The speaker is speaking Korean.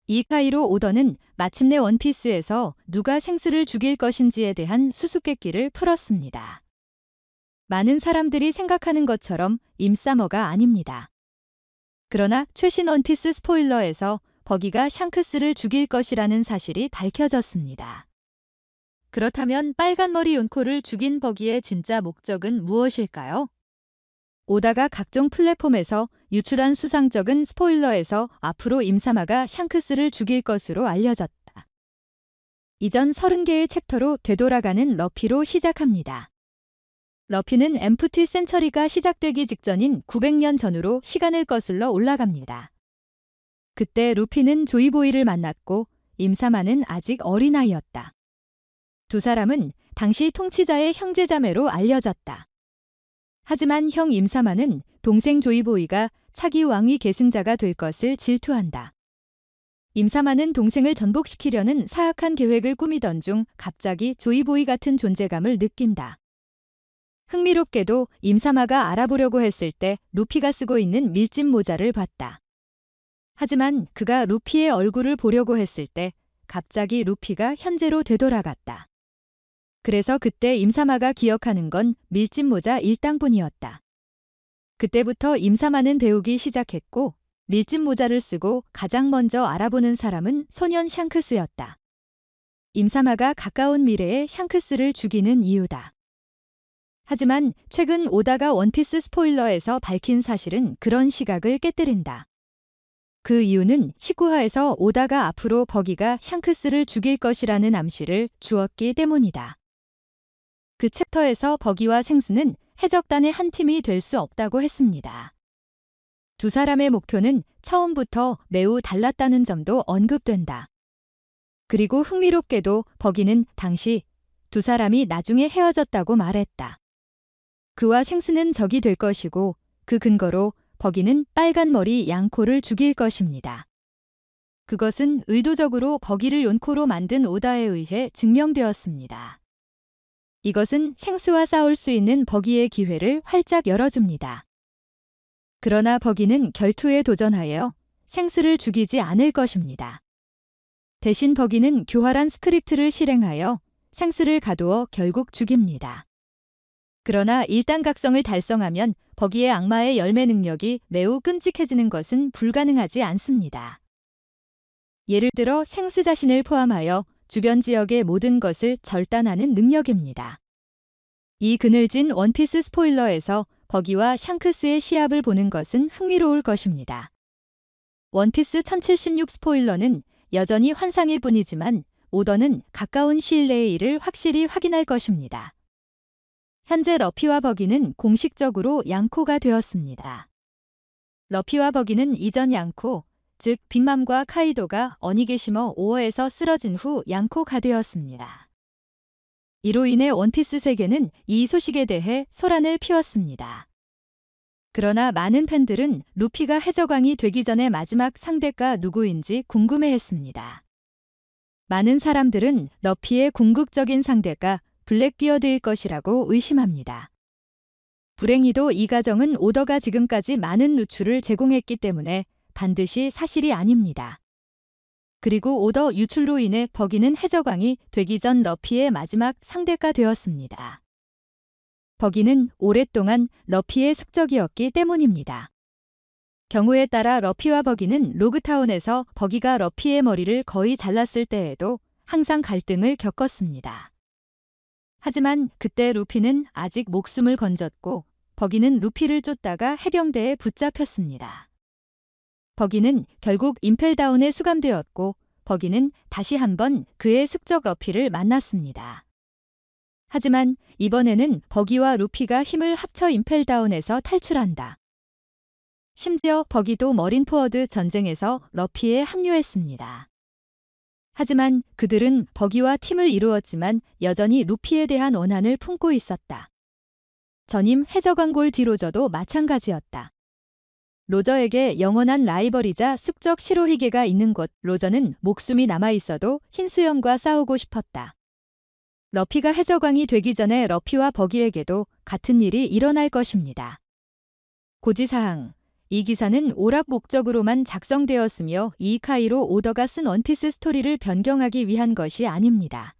이카이로 오더는 마침내 원피스에서 누가 생스를 죽일 것인지에 대한 수수께끼를 풀었습니다. 많은 사람들이 생각하는 것처럼 임사머가 아닙니다. 그러나 최신 원피스 스포일러에서 버기가 샹크스를 죽일 것이라는 사실이 밝혀졌습니다. 그렇다면 빨간머리 욘코를 죽인 버기의 진짜 목적은 무엇일까요? 오다가 각종 플랫폼에서 유출한 수상적인 스포일러에서 앞으로 임사마가 샹크스를 죽일 것으로 알려졌다. 이전 30개의 챕터로 되돌아가는 러피로 시작합니다. 러피는 엠프티 센처리가 시작되기 직전인 900년 전으로 시간을 거슬러 올라갑니다. 그때 루피는 조이보이를 만났고 임사마는 아직 어린아이였다. 두 사람은 당시 통치자의 형제자매로 알려졌다. 하지만 형 임사마는 동생 조이보이가 차기 왕위 계승자가 될 것을 질투한다. 임사마는 동생을 전복시키려는 사악한 계획을 꾸미던 중 갑자기 조이보이 같은 존재감을 느낀다. 흥미롭게도 임사마가 알아보려고 했을 때 루피가 쓰고 있는 밀짚 모자를 봤다. 하지만 그가 루피의 얼굴을 보려고 했을 때 갑자기 루피가 현재로 되돌아갔다. 그래서 그때 임사마가 기억하는 건 밀짚 모자 일당뿐이었다. 그때부터 임사마는 배우기 시작했고 밀짚 모자를 쓰고 가장 먼저 알아보는 사람은 소년 샹크스였다. 임사마가 가까운 미래에 샹크스를 죽이는 이유다. 하지만 최근 오다가 원피스 스포일러에서 밝힌 사실은 그런 시각을 깨뜨린다. 그 이유는 19화에서 오다가 앞으로 버기가 샹크스를 죽일 것이라는 암시를 주었기 때문이다. 그 챕터에서 버기와 생스는 해적단의 한 팀이 될 수 없다고 했습니다. 두 사람의 목표는 처음부터 매우 달랐다는 점도 언급된다. 그리고 흥미롭게도 버기는 당시 두 사람이 나중에 헤어졌다고 말했다. 그와 생스는 적이 될 것이고 그 근거로 버기는 빨간 머리 양코를 죽일 것입니다. 그것은 의도적으로 버기를 욘코로 만든 오다에 의해 증명되었습니다. 이것은 생스와 싸울 수 있는 버기의 기회를 활짝 열어줍니다. 그러나 버기는 결투에 도전하여 생스를 죽이지 않을 것입니다. 대신 버기는 교활한 스크립트를 실행하여 생스를 가두어 결국 죽입니다. 그러나 일단각성을 달성하면 버기의 악마의 열매 능력이 매우 끔찍해지는 것은 불가능하지 않습니다. 예를 들어 생스 자신을 포함하여 주변 지역의 모든 것을 절단하는 능력입니다. 이 그늘진 원피스 스포일러에서 버기와 샹크스의 시합을 보는 것은 흥미로울 것입니다. 원피스 1076 스포일러는 여전히 환상일 뿐이지만 오더는 가까운 시일 내에 이를 확실히 확인할 것입니다. 현재 러피와 버기는 공식적으로 양코가 되었습니다. 러피와 버기는 이전 양코, 즉 빅맘과 카이도가 어니게시머 5어에서 쓰러진 후 양코가 되었습니다. 이로 인해 원피스 세계는 이 소식에 대해 소란을 피웠습니다. 그러나 많은 팬들은 루피가 해적왕이 되기 전에 마지막 상대가 누구인지 궁금해했습니다. 많은 사람들은 러피의 궁극적인 상대가 블랙비어드일 것이라고 의심합니다. 불행히도 이 가정은 오더가 지금까지 많은 누출을 제공했기 때문에 반드시 사실이 아닙니다. 그리고 오더 유출로 인해 버기는 해적왕이 되기 전 러피의 마지막 상대가 되었습니다. 버기는 오랫동안 러피의 숙적이었기 때문입니다. 경우에 따라 러피와 버기는 로그타운에서 버기가 러피의 머리를 거의 잘랐을 때에도 항상 갈등을 겪었습니다. 하지만 그때 루피는 아직 목숨을 건졌고 버기는 루피를 쫓다가 해병대에 붙잡혔습니다. 버기는 결국 임펠다운에 수감되었고 버기는 다시 한번 그의 숙적 러피를 만났습니다. 하지만 이번에는 버기와 루피가 힘을 합쳐 임펠다운에서 탈출한다. 심지어 버기도 머린포워드 전쟁에서 러피에 합류했습니다. 하지만 그들은 버기와 팀을 이루었지만 여전히 루피에 대한 원한을 품고 있었다. 전임 해적왕 디로저도 마찬가지였다. 로저에게 영원한 라이벌이자 숙적 시로히게가 있는 곳 로저는 목숨이 남아있어도 흰수염과 싸우고 싶었다. 러피가 해적왕이 되기 전에 러피와 버기에게도 같은 일이 일어날 것입니다. 고지사항 이 기사는 오락 목적으로만 작성되었으며 이카이로 오더가 쓴 원피스 스토리를 변경하기 위한 것이 아닙니다.